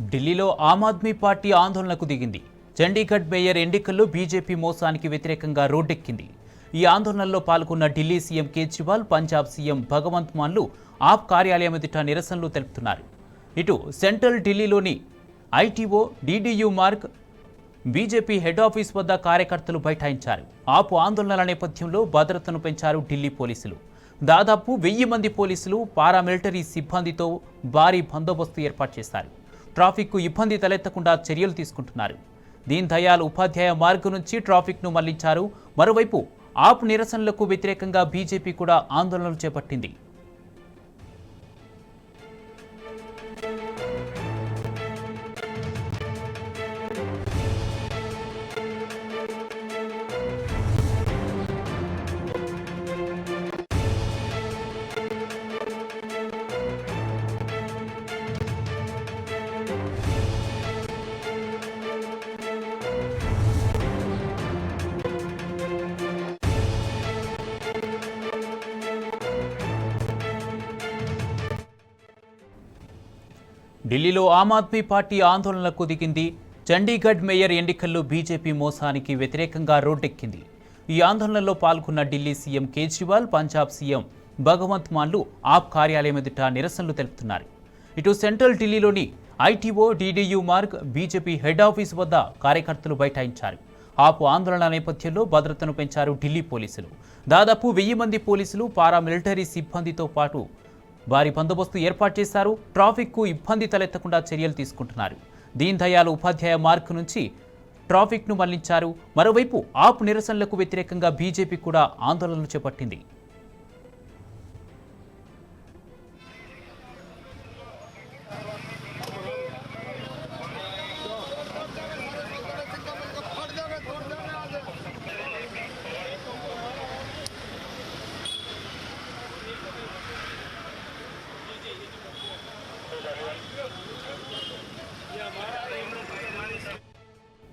ఢిల్లీలో ఆమ్ ఆద్మీ పార్టీ ఆందోళనకు దిగింది. చండీగఢ్ మేయర్ ఎన్నికల్లో బీజేపీ మోసానికి వ్యతిరేకంగా రోడ్డెక్కింది. ఈ ఆందోళనలో పాల్గొన్న ఢిల్లీ సీఎం కేజ్రీవాల్, పంజాబ్ సీఎం భగవంత్ మాన్లు ఆప్ కార్యాలయం ఎదుట నిరసనలు తెలుపుతున్నారు. ఇటు సెంట్రల్ ఢిల్లీలోని ITO, DDU Marg, BJP head office వద్ద కార్యకర్తలు బైఠాయించారు. ఆపు ఆందోళనల నేపథ్యంలో భద్రతను పెంచారు ఢిల్లీ పోలీసులు. దాదాపు 1000 మంది పోలీసులు, పారామిలిటరీ సిబ్బందితో భారీ బందోబస్తు ఏర్పాటు చేశారు. ట్రాఫిక్కు ఇబ్బంది తలెత్తకుండా చర్యలు తీసుకుంటున్నారు. దీన్ దయాళ్ ఉపాధ్యాయ మార్గం నుంచి ట్రాఫిక్ను మళ్లించారు. మరోవైపు ఆప్ నిరసనలకు వ్యతిరేకంగా బీజేపీ కూడా ఆందోళనలు చేపట్టింది. ఢిల్లీలో ఆమ్ ఆద్మీ పార్టీ ఆందోళనలకు దిగింది. చండీగఢ్ మేయర్ ఎన్నికల్లో బీజేపీ మోసానికి వ్యతిరేకంగా రోడ్డెక్కింది. ఈ ఆందోళనలో పాల్గొన్న ఢిల్లీ సీఎం కేజ్రీవాల్, పంజాబ్ సీఎం భగవంత్ మాన్లు ఆప్ కార్యాలయం ఎదుట నిరసనలు తెలుపుతున్నారు. ఇటు సెంట్రల్ ఢిల్లీలోని ITO, DDU Marg, BJP head office వద్ద కార్యకర్తలు బైఠాయించారు. ఆపు ఆందోళన నేపథ్యంలో భద్రతను పెంచారు ఢిల్లీ పోలీసులు. దాదాపు 1000 మంది పోలీసులు, పారామిలిటరీ సిబ్బందితో పాటు భారీ బందోబస్తు ఏర్పాటు చేశారు. ట్రాఫిక్కు ఇబ్బంది తలెత్తకుండా చర్యలు తీసుకుంటున్నారు. దీన్ దయాళ్ ఉపాధ్యాయ మార్గ్ నుంచి ట్రాఫిక్ను మళ్లించారు. మరోవైపు ఆప్ నిరసనలకు వ్యతిరేకంగా బీజేపీ కూడా ఆందోళనలు చేపట్టింది. ये हमारा